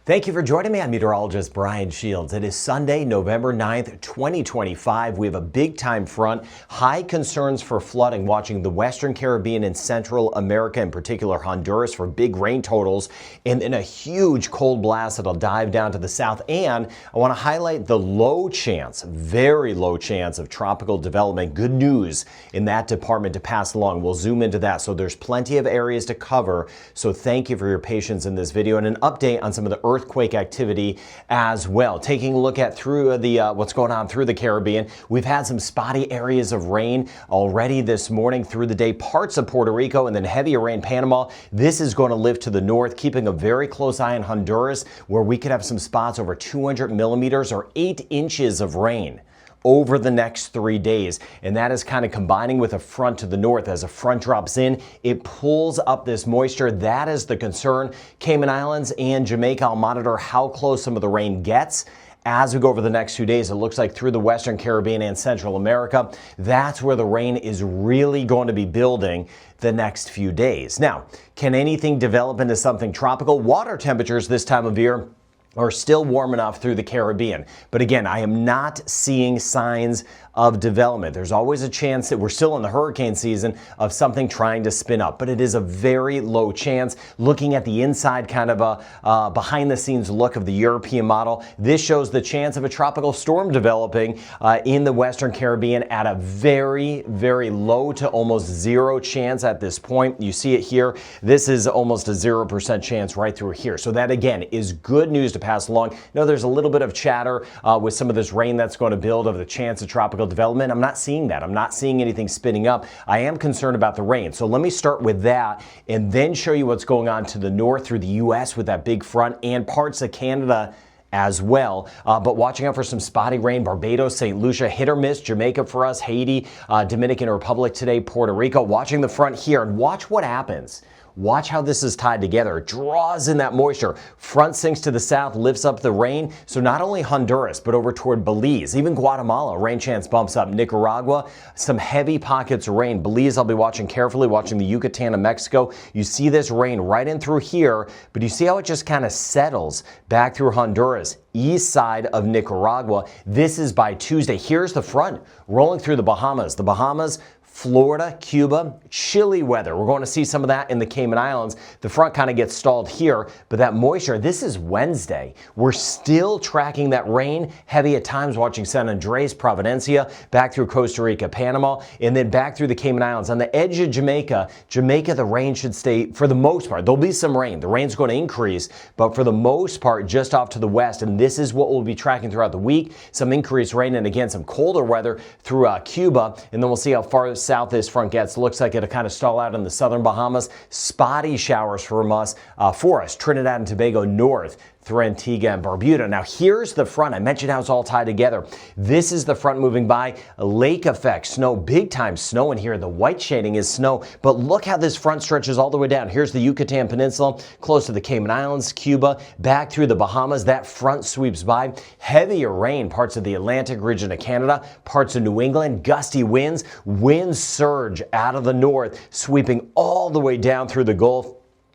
Thank you for joining me. I'm meteorologist Brian Shields. It is Sunday, November 9th, 2025. We have a big time front, high concerns for flooding watching the Western Caribbean and Central America, in particular Honduras, for big rain totals, and then a huge cold blast that'll dive down to the south. And I want to highlight the low chance, very low chance of tropical development. Good news in that department to pass along. We'll zoom into that. So there's plenty of areas to cover. So thank you for your patience in this video and an update on some of the earthquake activity as well. Taking a look at through the what's going on through the Caribbean. We've had some spotty areas of rain already this morning through the day, parts of Puerto Rico, and then heavier rain Panama. This is going to lift to the north, keeping a very close eye on Honduras, where we could have some spots over 200 millimeters or 8 inches of rain over the next 3 days. And that is kind of combining with a front to the north. As a front drops in, it pulls up this moisture. That is the concern. Cayman Islands and Jamaica, I'll monitor how close some of the rain gets as we go over the next few days. It looks like through the Western Caribbean and Central America, that's where the rain is really going to be building the next few days. Now, can anything develop into something tropical? Water temperatures this time of year are still warm enough through the Caribbean. But again, I am not seeing signs of development. There's always a chance that we're still in the hurricane season of something trying to spin up, but it is a very low chance. Looking at the inside kind of a behind the scenes look of the European model, this shows the chance of a tropical storm developing in the Western Caribbean at a very, very low to almost zero chance at this point. You see it here. This is almost a 0% chance right through here. So that again is good news to pass along. Now there's a little bit of chatter with some of this rain that's going to build of the chance of tropical development. I'm not seeing that. I'm not seeing anything spinning up. I am concerned about the rain. So let me start with that and then show you what's going on to the north through the U.S. with that big front and parts of Canada as well. But watching out for some spotty rain. Barbados, St. Lucia, hit or miss. Jamaica for us, Haiti, Dominican Republic today, Puerto Rico. Watching the front here and watch what happens. Watch how this is tied together. It draws in that moisture. Front sinks to the south, lifts up the rain. So not only Honduras, but over toward Belize, even Guatemala, rain chance bumps up. Nicaragua, some heavy pockets of rain. Belize, I'll be watching carefully, watching the Yucatan of Mexico. You see this rain right in through here, but you see how it just kind of settles back through Honduras, east side of Nicaragua. This is by Tuesday. Here's the front rolling through the Bahamas. The Bahamas, Florida, Cuba, chilly weather. We're going to see some of that in the Cayman Islands. The front kind of gets stalled here, but that moisture, this is Wednesday. We're still tracking that rain, heavy at times, watching San Andres, Providencia, back through Costa Rica, Panama, and then back through the Cayman Islands. On the edge of Jamaica, the rain should stay for the most part. There'll be some rain. The rain's going to increase, but for the most part, just off to the west, and this is what we'll be tracking throughout the week. Some increased rain and again, some colder weather through Cuba, and then we'll see how far south this front gets. Looks like it'll kind of stall out in the southern Bahamas. Spotty showers for us, Trinidad and Tobago north through Antigua and Barbuda. Now here's the front. I mentioned how it's all tied together. This is the front moving by. Lake effect, snow, big time snow in here. The white shading is snow, but look how this front stretches all the way down. Here's the Yucatan Peninsula, close to the Cayman Islands, Cuba, back through the Bahamas. That front sweeps by. Heavier rain, parts of the Atlantic region of Canada, parts of New England, gusty winds surge out of the north, sweeping all the way down through the Gulf,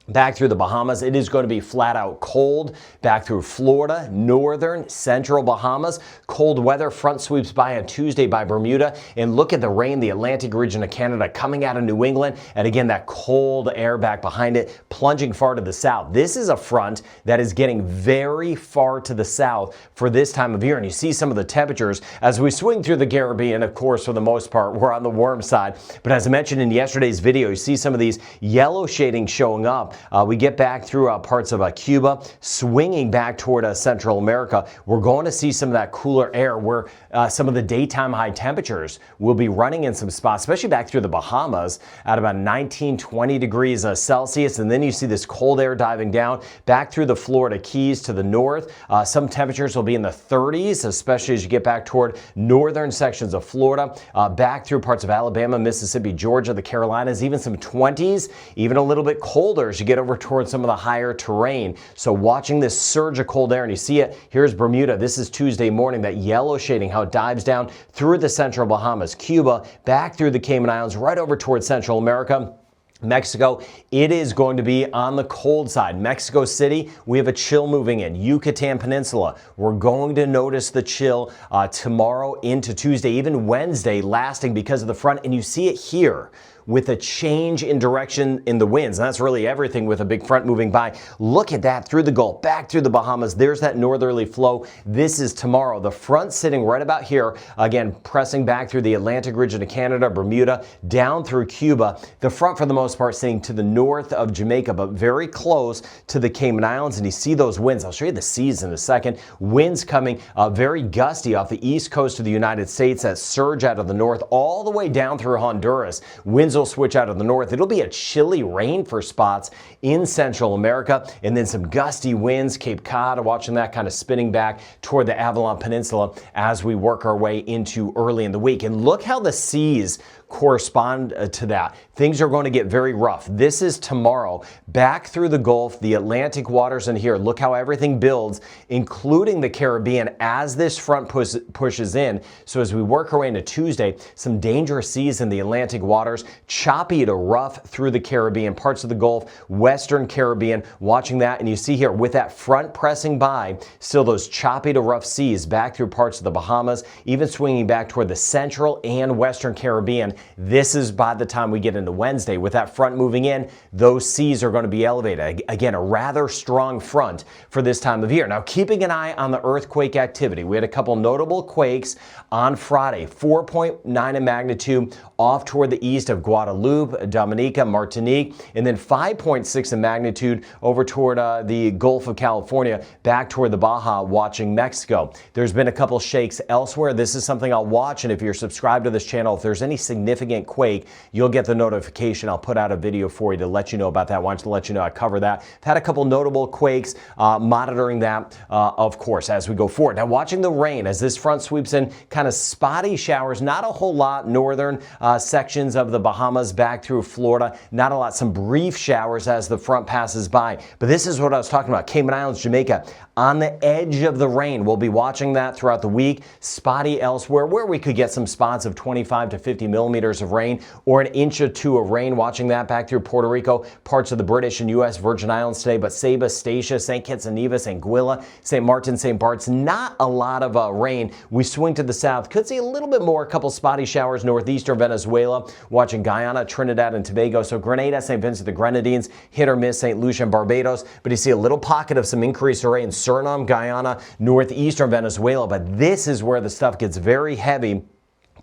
back through the Bahamas. It is going to be flat out cold back through Florida, northern, central Bahamas. Cold weather, front sweeps by on Tuesday by Bermuda. And look at the rain, the Atlantic region of Canada coming out of New England. And again, that cold air back behind it, plunging far to the south. This is a front that is getting very far to the south for this time of year. And you see some of the temperatures as we swing through the Caribbean. Of course, for the most part, we're on the warm side. But as I mentioned in yesterday's video, you see some of these yellow shadings showing up. We get back through parts of Cuba, swinging back toward Central America. We're going to see some of that cooler air where some of the daytime high temperatures will be running in some spots, especially back through the Bahamas at about 19, 20 degrees Celsius. And then you see this cold air diving down back through the Florida Keys to the north. Some temperatures will be in the 30s, especially as you get back toward northern sections of Florida, back through parts of Alabama, Mississippi, Georgia, the Carolinas, even some 20s, even a little bit colder as you get over towards some of the higher terrain. So watching this surge of cold air, and you see it, here's Bermuda. This is Tuesday morning, that yellow shading, how it dives down through the central Bahamas, Cuba, back through the Cayman Islands, right over towards Central America. Mexico, it is going to be on the cold side. Mexico City, we have a chill moving in. Yucatan Peninsula, we're going to notice the chill tomorrow into Tuesday, even Wednesday, lasting because of the front. And you see it here with a change in direction in the winds. And that's really everything with a big front moving by. Look at that through the Gulf, back through the Bahamas. There's that northerly flow. This is tomorrow. The front sitting right about here, again, pressing back through the Atlantic region of Canada, Bermuda, down through Cuba. The front, for the most part, sitting to the north of Jamaica, but very close to the Cayman Islands. And you see those winds. I'll show you the seas in a second. Winds coming very gusty off the east coast of the United States that surge out of the north all the way down through Honduras. Winds will switch out of the north. It'll be a chilly rain for spots in Central America, and then some gusty winds. Cape Cod, watching that kind of spinning back toward the Avalon Peninsula as we work our way into early in the week. And look how the seas correspond to that. Things are going to get very rough. This is tomorrow, back through the Gulf, the Atlantic waters in here. Look how everything builds, including the Caribbean, as this front pushes in. So as we work our way into Tuesday, some dangerous seas in the Atlantic waters, choppy to rough through the Caribbean, parts of the Gulf, Western Caribbean, watching that. And you see here, with that front pressing by, still those choppy to rough seas back through parts of the Bahamas, even swinging back toward the Central and Western Caribbean. This is by the time we get into Wednesday. With that front moving in, those seas are going to be elevated. Again, a rather strong front for this time of year. Now, keeping an eye on the earthquake activity. We had a couple notable quakes on Friday. 4.9 in magnitude off toward the east of Guadeloupe, Dominica, Martinique, and then 5.6 in magnitude over toward the Gulf of California, back toward the Baja, watching Mexico. There's been a couple shakes elsewhere. This is something I'll watch, and if you're subscribed to this channel, if there's any significant quake, you'll get the notification. I'll put out a video for you to let you know about that. Wanted to let you know I cover that. I've had a couple notable quakes, monitoring that, of course, as we go forward. Now, watching the rain as this front sweeps in, kind of spotty showers, not a whole lot. Northern sections of the Bahamas back through Florida, not a lot. Some brief showers as the front passes by. But this is what I was talking about. Cayman Islands, Jamaica, on the edge of the rain. We'll be watching that throughout the week. Spotty elsewhere, where we could get some spots of 25 to 50 millimeters of rain, or an inch or two of rain. Watching that back through Puerto Rico, parts of the British and U.S. Virgin Islands today. But Saba, Statia, St. Kitts and Nevis, Anguilla, St. Martin, St. Bart's, not a lot of rain. We swing to the south. Could see a little bit more, a couple spotty showers northeastern Venezuela. Watching Guyana, Trinidad and Tobago. So Grenada, St. Vincent the Grenadines, hit or miss. St. Lucia and Barbados. But you see a little pocket of some increased rain. Suriname, Guyana, northeastern Venezuela. But this is where the stuff gets very heavy.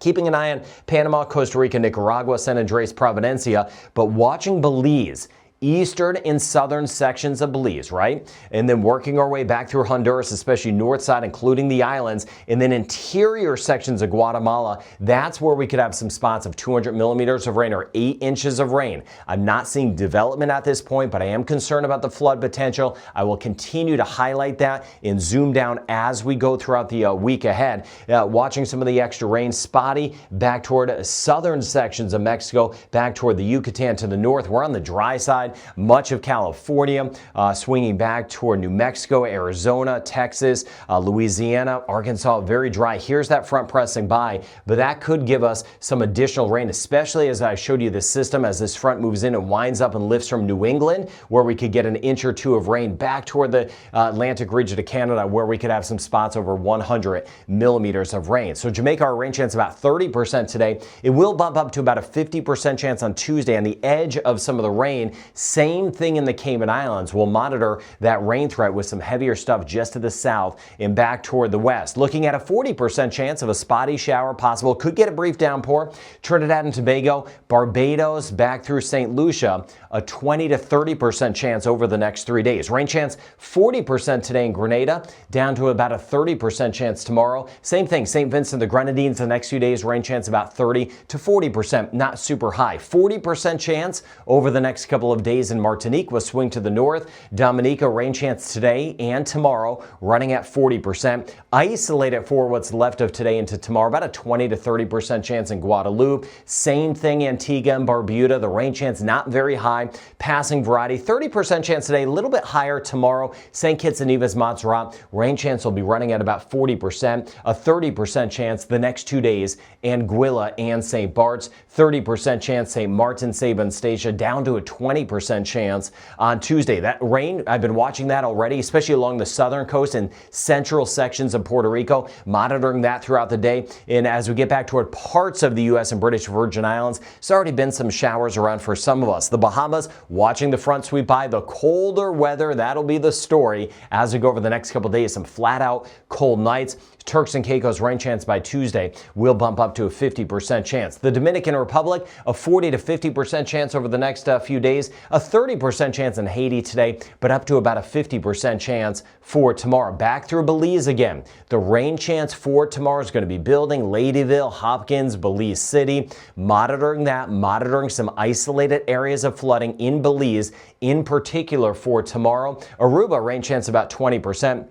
Keeping an eye on Panama, Costa Rica, Nicaragua, San Andres, Providencia, but watching Belize. Eastern and southern sections of Belize, right? And then working our way back through Honduras, especially north side, including the islands, and then interior sections of Guatemala. That's where we could have some spots of 200 millimeters of rain or 8 inches of rain. I'm not seeing development at this point, but I am concerned about the flood potential. I will continue to highlight that and zoom down as we go throughout the week ahead. Watching some of the extra rain, spotty back toward southern sections of Mexico, back toward the Yucatan to the north. We're on the dry side. Much of California, swinging back toward New Mexico, Arizona, Texas, Louisiana, Arkansas, very dry. Here's that front pressing by, but that could give us some additional rain, especially as I showed you this system, as this front moves in and winds up and lifts from New England, where we could get an inch or two of rain back toward the Atlantic region of Canada, where we could have some spots over 100 millimeters of rain. So Jamaica, our rain chance about 30% today. It will bump up to about a 50% chance on Tuesday on the edge of some of the rain. Same thing in the Cayman Islands. We'll monitor that rain threat with some heavier stuff just to the south and back toward the west. Looking at a 40% chance of a spotty shower possible. Could get a brief downpour. Trinidad and Tobago, Barbados, back through St. Lucia, a 20 to 30% chance over the next 3 days. Rain chance 40% today in Grenada, down to about a 30% chance tomorrow. Same thing, St. Vincent the Grenadines the next few days, rain chance about 30 to 40%, not super high. 40% chance over the next couple of days. days in Martinique will swing to the north. Dominica, rain chance today and tomorrow, running at 40%. Isolated for what's left of today into tomorrow, about a 20 to 30% chance in Guadeloupe. Same thing Antigua and Barbuda, the rain chance not very high. Passing variety, 30% chance today, a little bit higher tomorrow. St. Kitts and Nevis, Montserrat, rain chance will be running at about 40%, a 30% chance the next 2 days. Anguilla and St. Bart's, 30% chance. St. Martin, Saba and Statia, down to a 20% chance on Tuesday. That rain, I've been watching that already, especially along the southern coast and central sections of Puerto Rico, monitoring that throughout the day. And as we get back toward parts of the U.S. and British Virgin Islands, there's already been some showers around for some of us. The Bahamas, watching the front sweep by, the colder weather, that'll be the story as we go over the next couple days. Some flat out cold nights. Turks and Caicos, rain chance by Tuesday will bump up to a 50% chance. The Dominican Republic, a 40 to 50% chance over the next few days. A 30% chance in Haiti today, but up to about a 50% chance for tomorrow. Back through Belize again. The rain chance for tomorrow is going to be building. Ladyville, Hopkins, Belize City. Monitoring that, monitoring some isolated areas of flooding in Belize, in particular for tomorrow. Aruba, rain chance about 20%.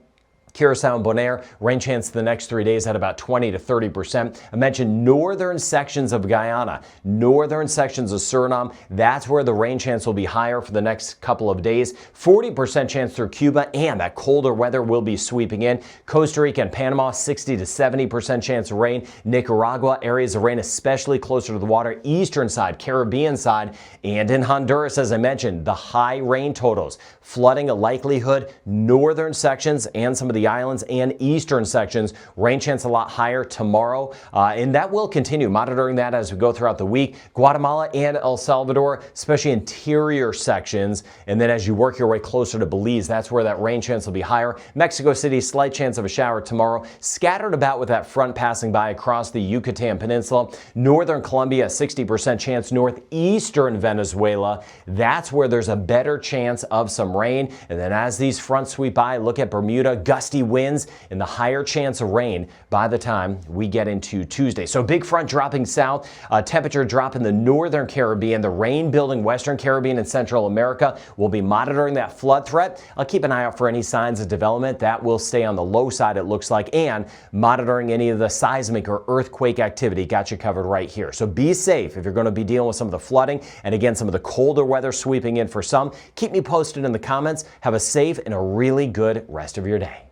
Curacao and Bonaire, rain chance the next 3 days at about 20 to 30%. I mentioned northern sections of Guyana, northern sections of Suriname. That's where the rain chance will be higher for the next couple of days. 40% chance through Cuba, and that colder weather will be sweeping in. Costa Rica and Panama, 60 to 70% chance of rain. Nicaragua, areas of rain especially closer to the water, eastern side, Caribbean side, and in Honduras, as I mentioned, the high rain totals. Flooding a likelihood, northern sections and some of the islands and eastern sections. Rain chance a lot higher tomorrow, and that will continue. Monitoring that as we go throughout the week. Guatemala and El Salvador, especially interior sections, and then as you work your way closer to Belize, that's where that rain chance will be higher. Mexico City, slight chance of a shower tomorrow, scattered about with that front passing by across the Yucatan Peninsula. Northern Colombia, 60% chance. Northeastern Venezuela, that's where there's a better chance of some rain. And then as these fronts sweep by, look at Bermuda, gusty winds and the higher chance of rain by the time we get into Tuesday. So big front dropping south, temperature drop in the northern Caribbean, the rain building western Caribbean and Central America. We'll be monitoring that flood threat. I'll keep an eye out for any signs of development. That will stay on the low side, it looks like, and monitoring any of the seismic or earthquake activity. Got you covered right here. So be safe if you're going to be dealing with some of the flooding and again some of the colder weather sweeping in for some. Keep me posted in the comments. Have a safe and a really good rest of your day.